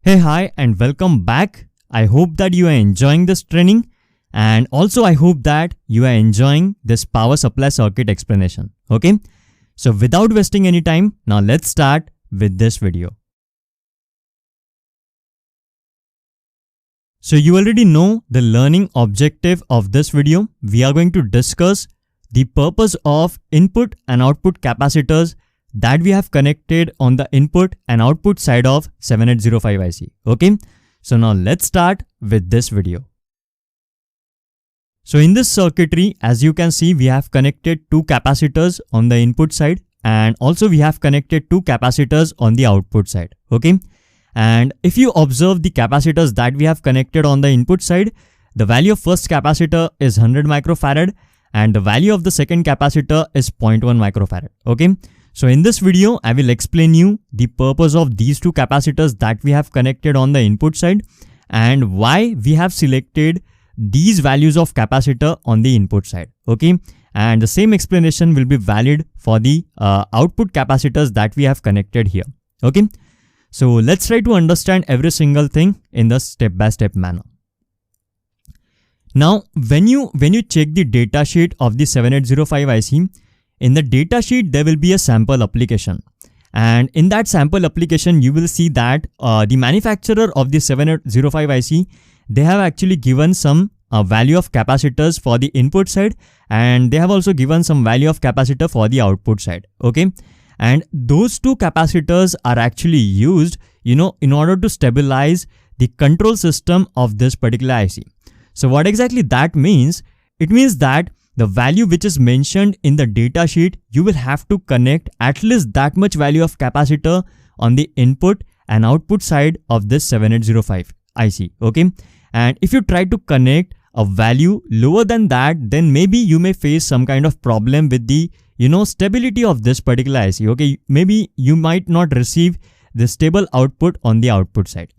Hey, hi, and welcome back. I hope that you are enjoying this training, and also I hope that you are enjoying this power supply circuit explanation. Okay, so without wasting any time, now let's start with this video. So you already know the learning objective of this video. We are going to discuss the purpose of input and output capacitors that we have connected on the input and output side of 7805 IC. Okay, so now let's start with this video. So in this circuitry, as you can see, we have connected two capacitors on the input side, and also we have connected two capacitors on the output side. Okay, and if you observe the capacitors that we have connected on the input side, the value of first capacitor is 100 microfarad and the value of the second capacitor is 0.1 microfarad. Okay, so in this video, I will explain you the purpose of these two capacitors that we have connected on the input side and why we have selected these values of capacitor on the input side. Okay, and the same explanation will be valid for the output capacitors that we have connected here. Okay, so let's try to understand every single thing in the step-by-step manner. Now, when you check the data sheet of the 7805 IC, in the data sheet, there will be a sample application. And in that sample application, you will see that the manufacturer of the 7805 IC, they have actually given some value of capacitors for the input side, and they have also given some value of capacitor for the output side. Okay, and those two capacitors are actually used, in order to stabilize the control system of this particular IC. So what exactly that means? It means that the value which is mentioned in the data sheet, you will have to connect at least that much value of capacitor on the input and output side of this 7805 IC. Okay, and if you try to connect a value lower than that, then maybe you may face some kind of problem with the stability of this particular IC. Okay, maybe you might not receive the stable output on the output side.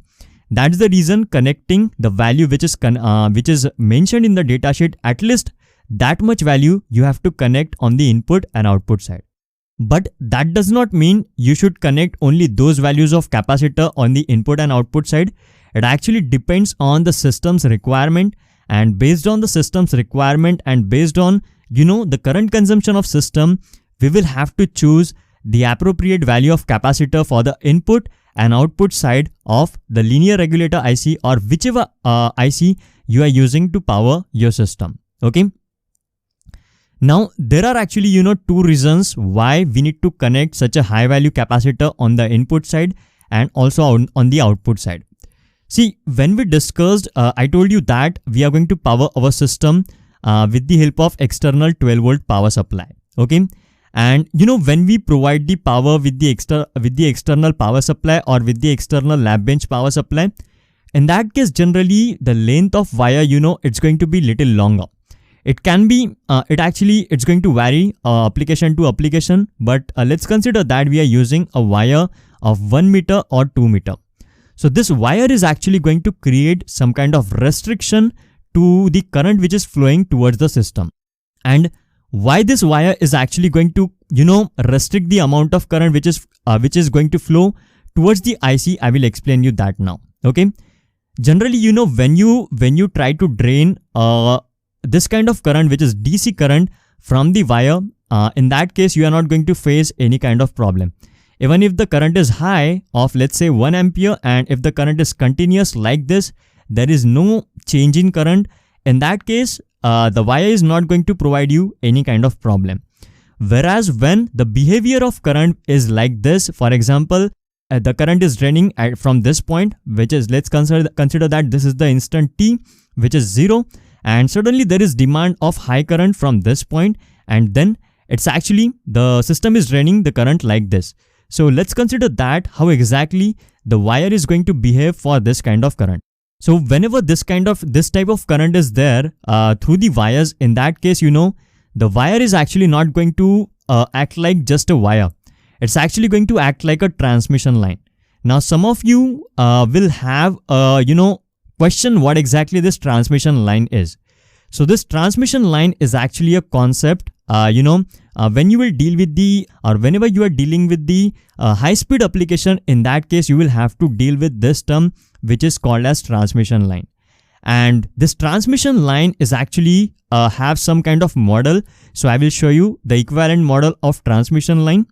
That's the reason connecting the value which is mentioned in the data sheet, at least that much value you have to connect on the input and output side. But that does not mean you should connect only those values of capacitor on the input and output side. It actually depends on the system's requirement, and based on the system's requirement and based on the current consumption of system, we will have to choose the appropriate value of capacitor for the input and output side of the linear regulator IC or whichever IC you are using to power your system. Okay, now there are actually two reasons why we need to connect such a high value capacitor on the input side and also on the output side. See, when we discussed, I told you that we are going to power our system with the help of external 12 volt power supply. Okay, and when we provide the power with the external power supply or with the external lab bench power supply, in that case generally the length of wire it's going to be little longer. It can be it's going to vary application to application, but let's consider that we are using a wire of 1 meter or 2 meter. So this wire is actually going to create some kind of restriction to the current which is flowing towards the system. And why this wire is actually going to restrict the amount of current which is going to flow towards the IC, I will explain you that now. Okay, generally when you try to drain this kind of current which is DC current from the wire, in that case you are not going to face any kind of problem. Even if the current is high of let's say 1 ampere, and if the current is continuous like this, there is no change in current, in that case the wire is not going to provide you any kind of problem. Whereas when the behavior of current is like this, for example, the current is draining from this point, which is, let's consider that this is the instant t, which is 0, and suddenly there is demand of high current from this point, and then it's actually the system is draining the current like this. So let's consider that how exactly the wire is going to behave for this kind of current. So whenever this type of current is there through the wires, in that case the wire is actually not going to act like just a wire. It's actually going to act like a transmission line. Now some of you will have question what exactly this transmission line is. So this transmission line is actually a concept when you will deal with the, or whenever you are dealing with the high speed application, in that case you will have to deal with this term which is called as transmission line. And this transmission line is actually have some kind of model. So I will show you the equivalent model of transmission line.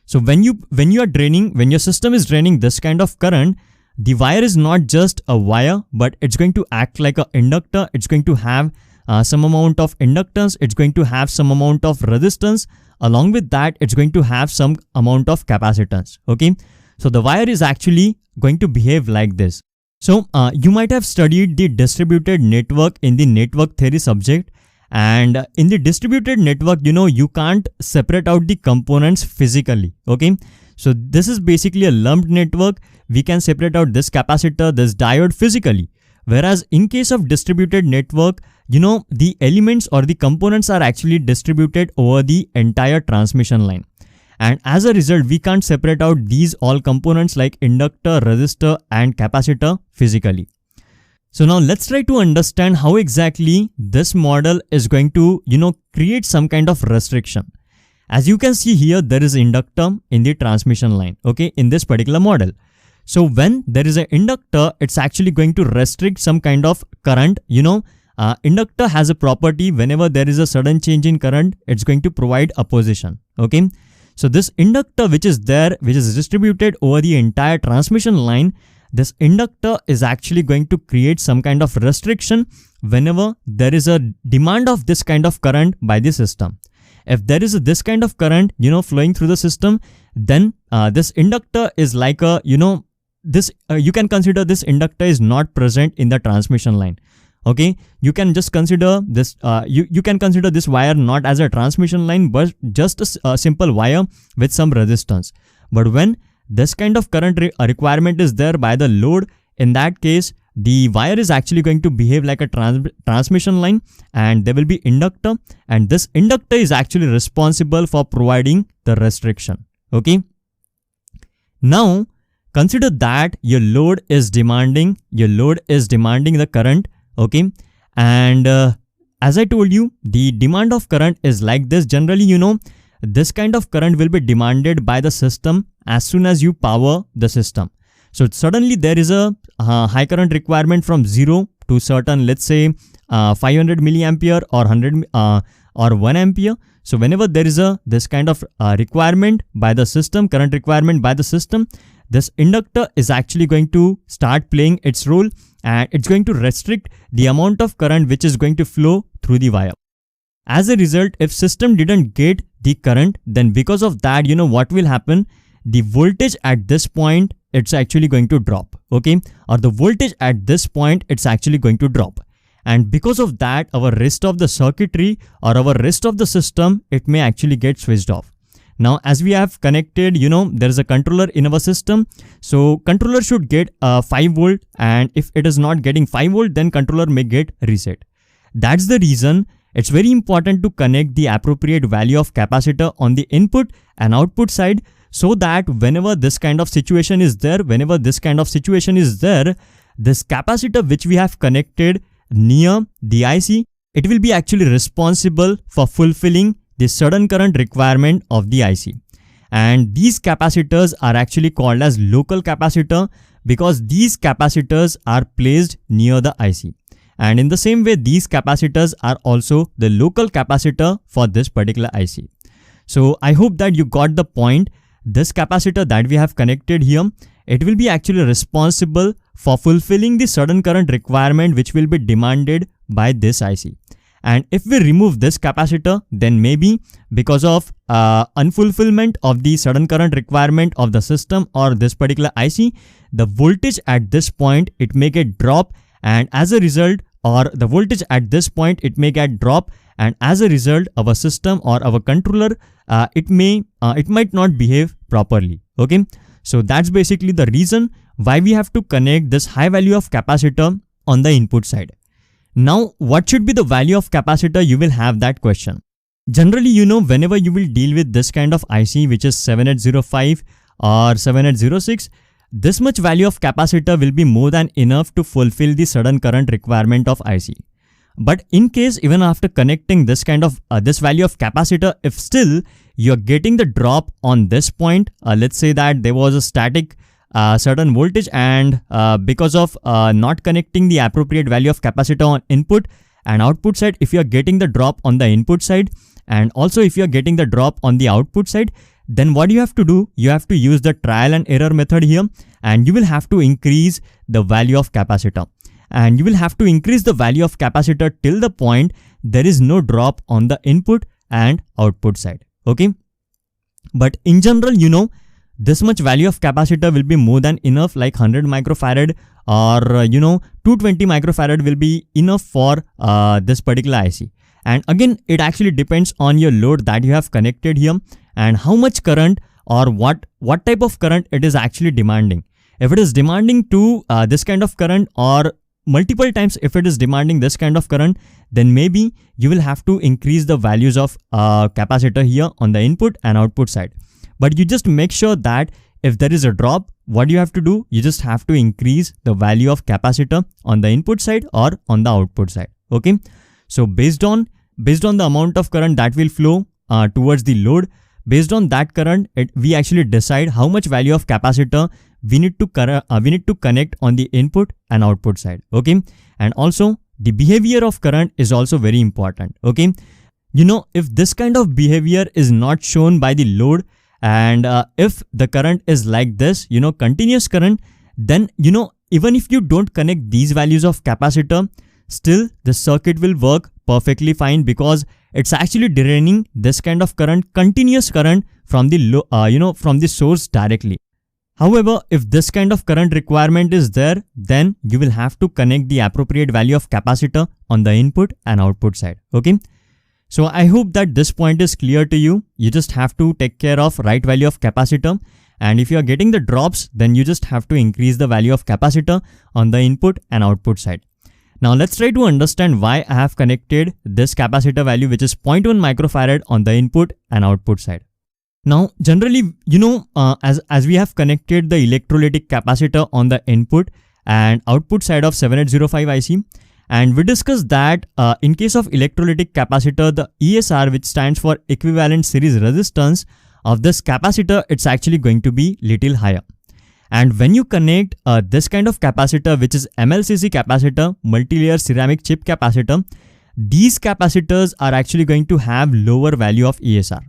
So when your system is draining this kind of current, the wire is not just a wire, but it's going to act like an inductor. It's going to have some amount of inductance. It's going to have some amount of resistance. Along with that, it's going to have some amount of capacitance. Okay. So the wire is actually going to behave like this. So you might have studied the distributed network in the network theory subject. And in the distributed network, you can't separate out the components physically. Okay. So this is basically a lumped network. We can separate out this capacitor, this diode physically. Whereas in case of distributed network, the elements or the components are actually distributed over the entire transmission line. And as a result, we can't separate out these all components like inductor, resistor and capacitor physically. So now let's try to understand how exactly this model is going to, create some kind of restriction. As you can see here, there is inductor in the transmission line, okay, in this particular model. So when there is an inductor, it's actually going to restrict some kind of current. Inductor has a property, whenever there is a sudden change in current, it's going to provide opposition, okay. So this inductor which is there, which is distributed over the entire transmission line, this inductor is actually going to create some kind of restriction whenever there is a demand of this kind of current by the system. If there is this kind of current, flowing through the system, then this inductor is like a, you can consider this inductor is not present in the transmission line. Okay, you can just consider this, you can consider this wire not as a transmission line, but just a simple wire with some resistance. But when this kind of current requirement is there by the load, in that case, the wire is actually going to behave like a transmission line, and there will be inductor, and this inductor is actually responsible for providing the restriction. Okay. Now, consider that your load is demanding the current. Okay. And as I told you, the demand of current is like this. Generally, this kind of current will be demanded by the system as soon as you power the system. So suddenly there is a high current requirement from 0 to certain, let's say 500 milliampere or 100 or 1 ampere. So whenever there is this kind of requirement by the system, current requirement by the system, this inductor is actually going to start playing its role, and it's going to restrict the amount of current which is going to flow through the wire. As a result, if system didn't get the current, then because of that, what will happen? The voltage at this point, it's actually going to drop, okay? Or the voltage at this point, it's actually going to drop. And because of that, our rest of the circuitry or our rest of the system, it may actually get switched off. Now, as we have connected, there is a controller in our system. So controller should get 5 volt, and if it is not getting 5 volt, then controller may get reset. That's the reason it's very important to connect the appropriate value of capacitor on the input and output side, so that whenever this kind of situation is there, this capacitor which we have connected near the IC, it will be actually responsible for fulfilling the sudden current requirement of the IC. And these capacitors are actually called as local capacitor, because these capacitors are placed near the IC. And in the same way, these capacitors are also the local capacitor for this particular IC. So I hope that you got the point. This capacitor that we have connected here, it will be actually responsible for fulfilling the sudden current requirement which will be demanded by this IC. And if we remove this capacitor, then maybe because of unfulfillment of the sudden current requirement of the system or this particular IC, the voltage at this point, it may get drop, and as a result, or the voltage at this point, it may get drop, and as a result, our system or our controller, it might not behave properly. Okay. So that's basically the reason why we have to connect this high value of capacitor on the input side. Now, what should be the value of capacitor? You will have that question. Generally, whenever you will deal with this kind of IC, which is 7805 or 7806, this much value of capacitor will be more than enough to fulfill the sudden current requirement of IC. But in case even after connecting this kind of this value of capacitor, if still you're getting the drop on this point, let's say that there was a static certain voltage, and because of not connecting the appropriate value of capacitor on input and output side, if you're getting the drop on the input side, and also if you're getting the drop on the output side, then what you have to do, you have to use the trial and error method here, and you will have to increase the value of capacitor. And you will have to increase the value of capacitor till the point there is no drop on the input and output side. Okay. But in general, you know, this much value of capacitor will be more than enough, like 100 microfarad or 220 microfarad will be enough for this particular IC. And again, it actually depends on your load that you have connected here and how much current or what type of current it is actually demanding. If it is demanding to this kind of current, or multiple times if it is demanding this kind of current, then maybe you will have to increase the values of capacitor here on the input and output side. But you just make sure that if there is a drop, what you have to do, you just have to increase the value of capacitor on the input side or on the output side. Okay. So based on the amount of current that will flow towards the load, based on that current, we actually decide how much value of capacitor we need to connect on the input and output side. Okay. And also the behavior of current is also very important. Okay. You know, if this kind of behavior is not shown by the load, and if the current is like this, continuous current, then, even if you don't connect these values of capacitor, still the circuit will work perfectly fine, because it's actually draining this kind of current, continuous current from the from the source directly. However, if this kind of current requirement is there, then you will have to connect the appropriate value of capacitor on the input and output side. Okay. So I hope that this point is clear to you. You just have to take care of right value of capacitor. And if you are getting the drops, then you just have to increase the value of capacitor on the input and output side. Now let's try to understand why I have connected this capacitor value, which is 0.1 microfarad on the input and output side. Now, generally, as we have connected the electrolytic capacitor on the input and output side of 7805 IC, and we discussed that in case of electrolytic capacitor, the ESR, which stands for equivalent series resistance of this capacitor, it's actually going to be little higher. And when you connect this kind of capacitor, which is MLCC capacitor, multi-layer ceramic chip capacitor, these capacitors are actually going to have lower value of ESR.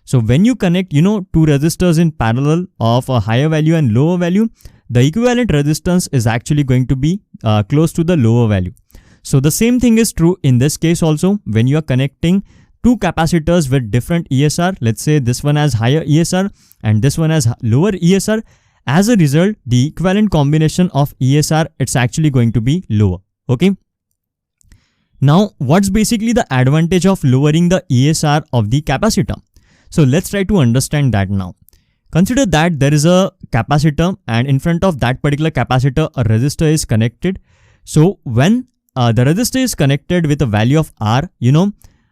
So when you connect, two resistors in parallel of a higher value and lower value, the equivalent resistance is actually going to be close to the lower value. So the same thing is true in this case also. When you are connecting two capacitors with different ESR, let's say this one has higher ESR and this one has lower ESR, as a result, the equivalent combination of ESR, it's actually going to be lower. Okay. Now, what's basically the advantage of lowering the ESR of the capacitor? So let's try to understand that now. Consider that there is a capacitor, and in front of that particular capacitor, a resistor is connected. So when the resistor is connected with a value of R,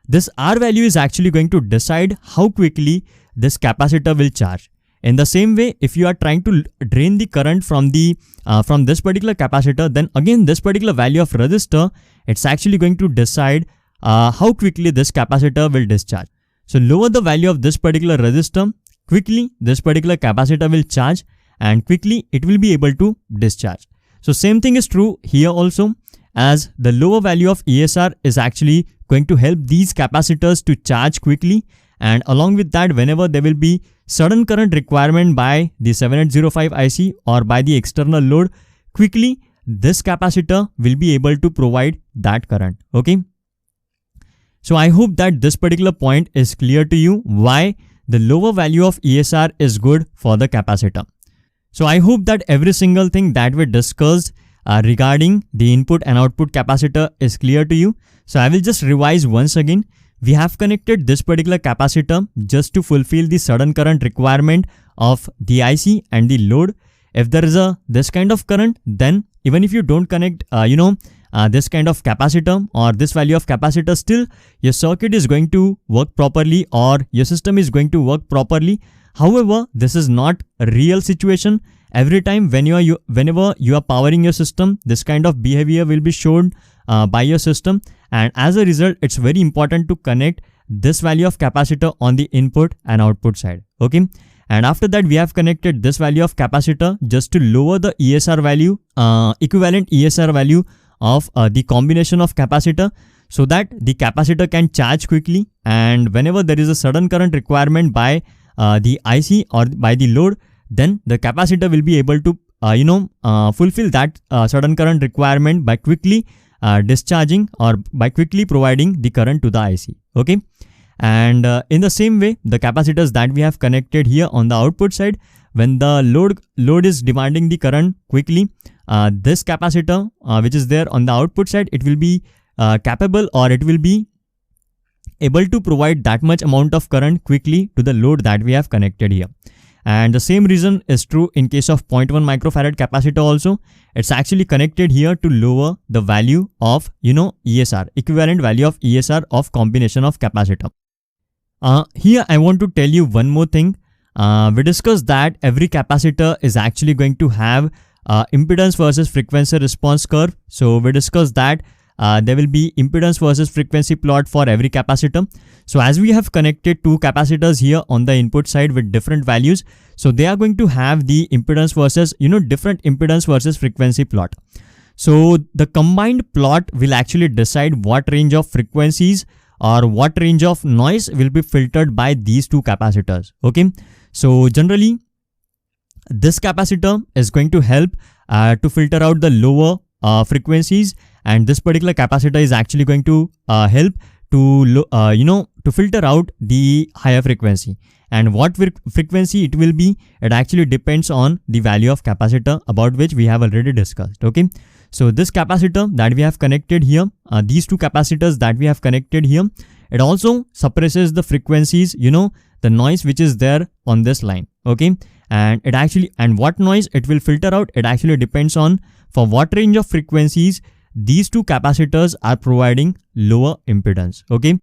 this R value is actually going to decide how quickly this capacitor will charge. In the same way, if you are trying to drain the current from this particular capacitor, then again this particular value of resistor, it's actually going to decide how quickly this capacitor will discharge. So lower the value of this particular resistor, quickly this particular capacitor will charge and quickly it will be able to discharge. So same thing is true here also, as the lower value of ESR is actually going to help these capacitors to charge quickly, and along with that, whenever there will be sudden current requirement by the 7805 IC or by the external load, quickly this capacitor will be able to provide that current. Okay. So I hope that this particular point is clear to you, why the lower value of ESR is good for the capacitor. So I hope that every single thing that we discussed regarding the input and output capacitor is clear to you. So I will just revise once again. We have connected this particular capacitor just to fulfill the sudden current requirement of the IC and the load. If there is this kind of current, then even if you don't connect, this kind of capacitor or this value of capacitor, still your circuit is going to work properly or your system is going to work properly. However, this is not a real situation, every time whenever you are powering your system, this kind of behavior will be shown by your system. And as a result, it's very important to connect this value of capacitor on the input and output side. Okay. And after that, we have connected this value of capacitor just to lower the ESR value, equivalent ESR value of the combination of capacitor, so that the capacitor can charge quickly. And whenever there is a sudden current requirement by the IC or by the load, then the capacitor will be able to fulfill that sudden current requirement by quickly discharging or by quickly providing the current to the IC. Okay. And in the same way, the capacitors that we have connected here on the output side, when the load is demanding the current quickly, this capacitor which is there on the output side, it will be capable, or it will be able to provide that much amount of current quickly to the load that we have connected here. And the same reason is true in case of 0.1 microfarad capacitor also. It's actually connected here to lower the value of ESR, equivalent value of ESR of combination of capacitor. Here I want to tell you one more thing. We discussed that every capacitor is actually going to have impedance versus frequency response curve. So we discussed that there will be impedance versus frequency plot for every capacitor. So as we have connected two capacitors here on the input side with different values, so they are going to have the impedance versus different impedance versus frequency plot. So the combined plot will actually decide what range of frequencies or what range of noise will be filtered by these two capacitors. Okay, so generally this capacitor is going to help to filter out the lower frequencies, and this particular capacitor is actually going to help to to filter out the higher frequency. And what frequency it will be, it actually depends on the value of capacitor, about which we have already discussed. Okay, so this capacitor that we have connected here, these two capacitors that we have connected here, it also suppresses the frequencies, the noise which is there on this line. Okay, and what noise it will filter out, it actually depends on for what range of frequencies these two capacitors are providing lower impedance. Okay.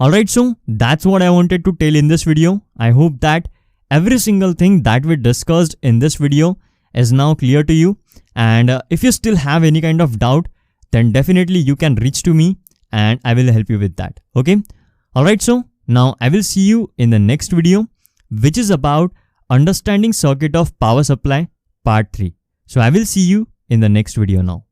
Alright, so that's what I wanted to tell in this video. I hope that every single thing that we discussed in this video is now clear to you. And if you still have any kind of doubt, then definitely you can reach to me and I will help you with that. Okay. Alright, so now I will see you in the next video, which is about understanding circuit of power supply part 3. So I will see you in the next video now.